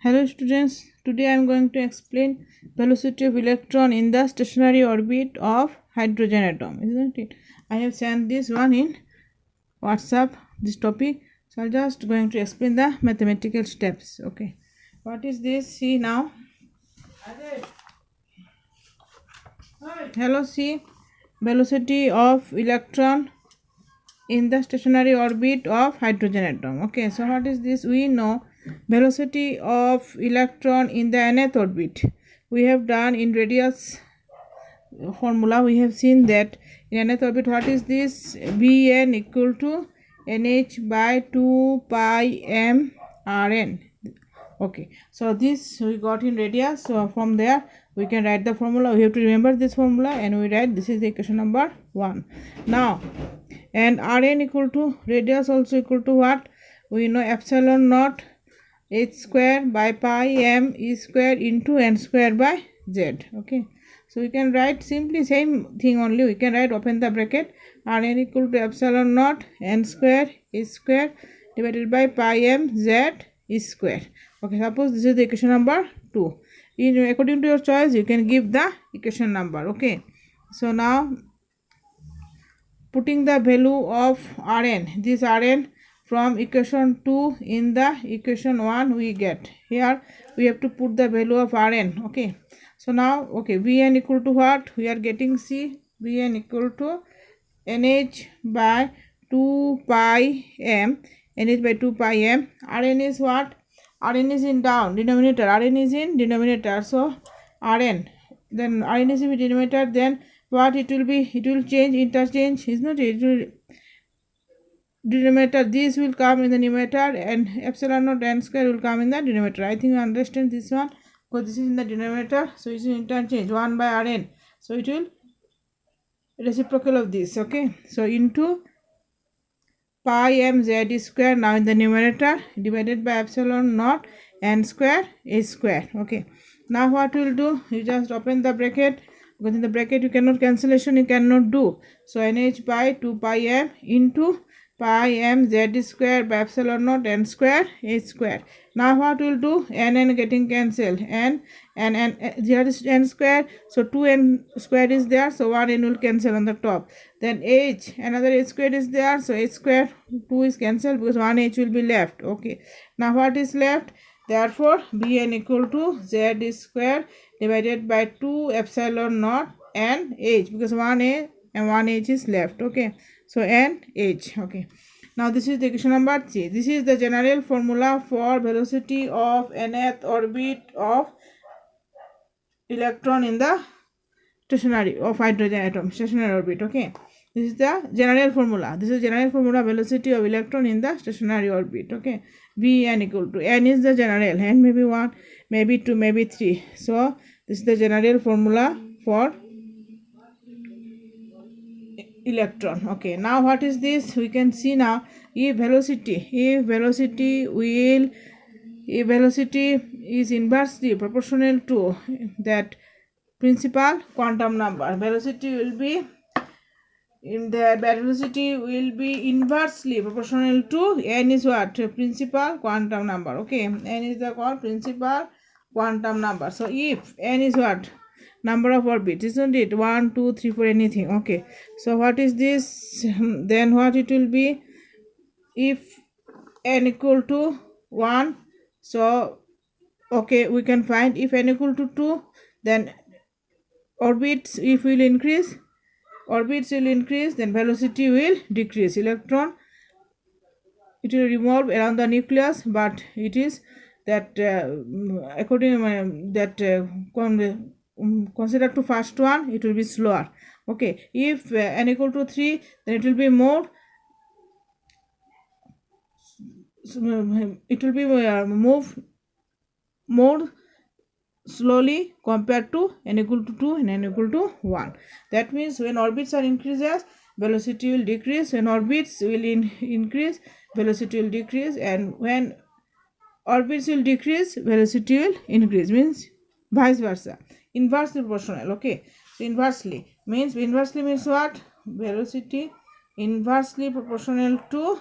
Hello students, today I am going to explain velocity of electron in the stationary orbit of hydrogen atom, isn't it? I have sent this one in WhatsApp, this topic. So I'm just going to explain the mathematical steps. Okay, what is this? See now. Hello, see velocity of electron in the stationary orbit of hydrogen atom. Okay, so what is this? We know velocity of electron in the nth orbit. We have done in radius formula. We have seen that in nth orbit, what is this? Vn equal to nh by 2 pi m rn. Okay, so this we got in radius. So from there we can write the formula. We have to remember this formula and we write this is the equation number 1. Now, and Rn equal to radius also equal to what? We know epsilon naught h square by pi m e square into n square by z. Okay, so we can write simply same thing only. We can write open the bracket Rn equal to epsilon naught n square h square divided by pi m z e square. Okay, suppose this is the equation number 2. According to your choice, you can give the equation number. Okay, so now putting the value of Rn, this Rn from equation 2 in the equation 1 we get. Here we have to put the value of Rn. Okay, so now Vn equal to what? We are getting C. Vn equal to nh by 2 pi m. nh by 2 pi m. Rn is what? Rn is in down denominator. Rn is in denominator. So Rn, then Rn is in denominator, then what it will be? It will change, interchange, is not it? It will denominator, this will come in the numerator and epsilon naught n square will come in the denominator. I think you understand this one because this is in the denominator, so it is interchange 1 by Rn, so it will reciprocal of this. Okay, so into pi m z square now in the numerator divided by epsilon naught n square a square. Okay, now what we will do? You just open the bracket, because in the bracket you cannot cancellation, you cannot do. So nh by 2 pi m into pi m z square by epsilon naught n square a square. Now what we will do? N getting cancelled, n here is n square, so 2n square is there, so 1n will cancel on the top. Then h, another h square is there, so h square 2 is cancelled because 1h will be left. Okay, now what is left? Therefore Vn equal to z square divided by 2 epsilon naught n h, because 1a and 1h is left. Okay, so n h. Okay, now this is the equation number 3. This is the general formula for velocity of nth orbit of electron in the stationary of hydrogen atom, stationary orbit. Okay, this is the general formula. This is general formula velocity of electron in the stationary orbit. Okay, Vn equal to, n is the general, n maybe 1, maybe 2, maybe 3. So this is the general formula for electron. Okay, now what is this? We can see now if velocity is inversely proportional to that principal quantum number, velocity will be inversely proportional to n is what? Principal quantum number. Okay, n is the called principal quantum number. So if n is what? Number of orbits, isn't it? 1, 2, 3, 4, anything. Okay, so what is this? Then what it will be? If n equal to 1, so okay, we can find if n equal to 2, then orbits will increase, then velocity will decrease. Electron, it will revolve around the nucleus, but it is that according that consider to first one, it will be slower. Okay, if n equal to 3, then it will be more, it will be move more slowly compared to n equal to 2 and n equal to 1. That means when orbits are increases, velocity will decrease. When orbits will increase, velocity will decrease, and when orbits will decrease, velocity will increase, means vice versa, inversely proportional. Okay, so inversely means what? Velocity inversely proportional to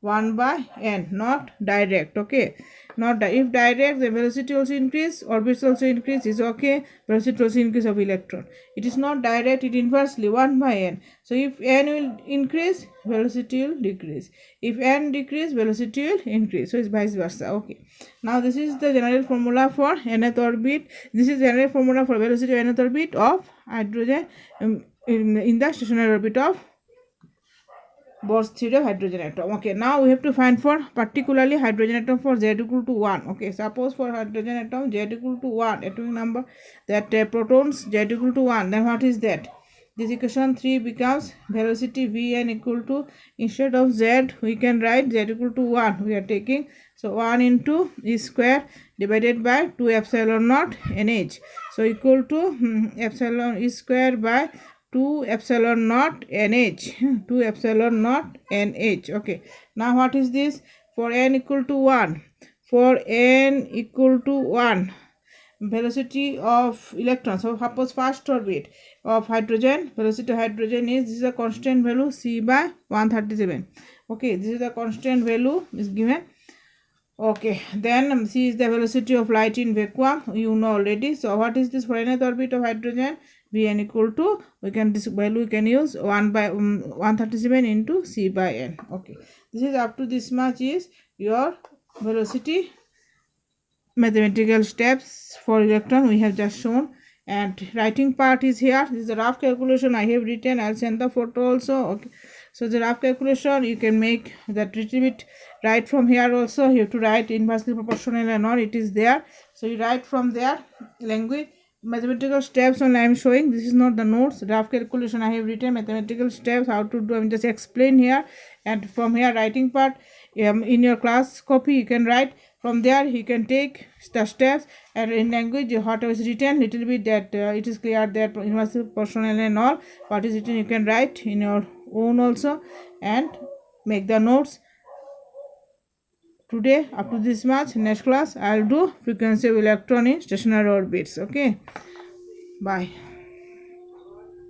1 by n, not direct. Okay, not if direct, the velocity also increase, orbits also increase, is okay, velocity also increase of electron. It is not direct, it inversely 1 by n. So if n will increase, velocity will decrease. If n decrease, velocity will increase. So it's vice versa. Okay, now this is the general formula for nth orbit. This is general formula for velocity of nth orbit of hydrogen in the stationary orbit of Bohr's theory of hydrogen atom. Okay, now we have to find for particularly hydrogen atom for z equal to 1. Okay, suppose for hydrogen atom z equal to 1, atomic number, that protons z equal to 1, then what is that? This equation 3 becomes velocity Vn equal to, instead of z we can write z equal to 1, we are taking, so 1 into e square divided by 2 epsilon naught nh, so equal to epsilon e square by 2 epsilon naught nh, 2 epsilon naught nh. Okay, now what is this? For n equal to 1, for n equal to 1, velocity of electrons, so suppose first orbit of hydrogen, velocity of hydrogen is, this is a constant value, c by 137. Okay, this is the constant value is given. Okay, then c is the velocity of light in vacuum, you know already. So what is this for nth orbit of hydrogen? Vn equal to, we can, this value we can use 1 by 137 into c by n. Okay, this is up to this much is your velocity mathematical steps for electron we have just shown, and writing part is here. This is the rough calculation I have written. I'll send the photo also. Okay, so the rough calculation you can make that little bit, right from here also you have to write inversely proportional and all, it is there. So you write from there, language mathematical steps only I am showing. This is not the notes, rough calculation I have written, mathematical steps how to do I am just explain here, and from here writing part in your class copy you can write. From there you can take the steps, and in language whatever is written little bit that it is clear that inversely proportional and all what is written you can write in your own also and make the notes. Today up to this much. Next class I'll do frequency of electron in stationary orbits. Okay, bye.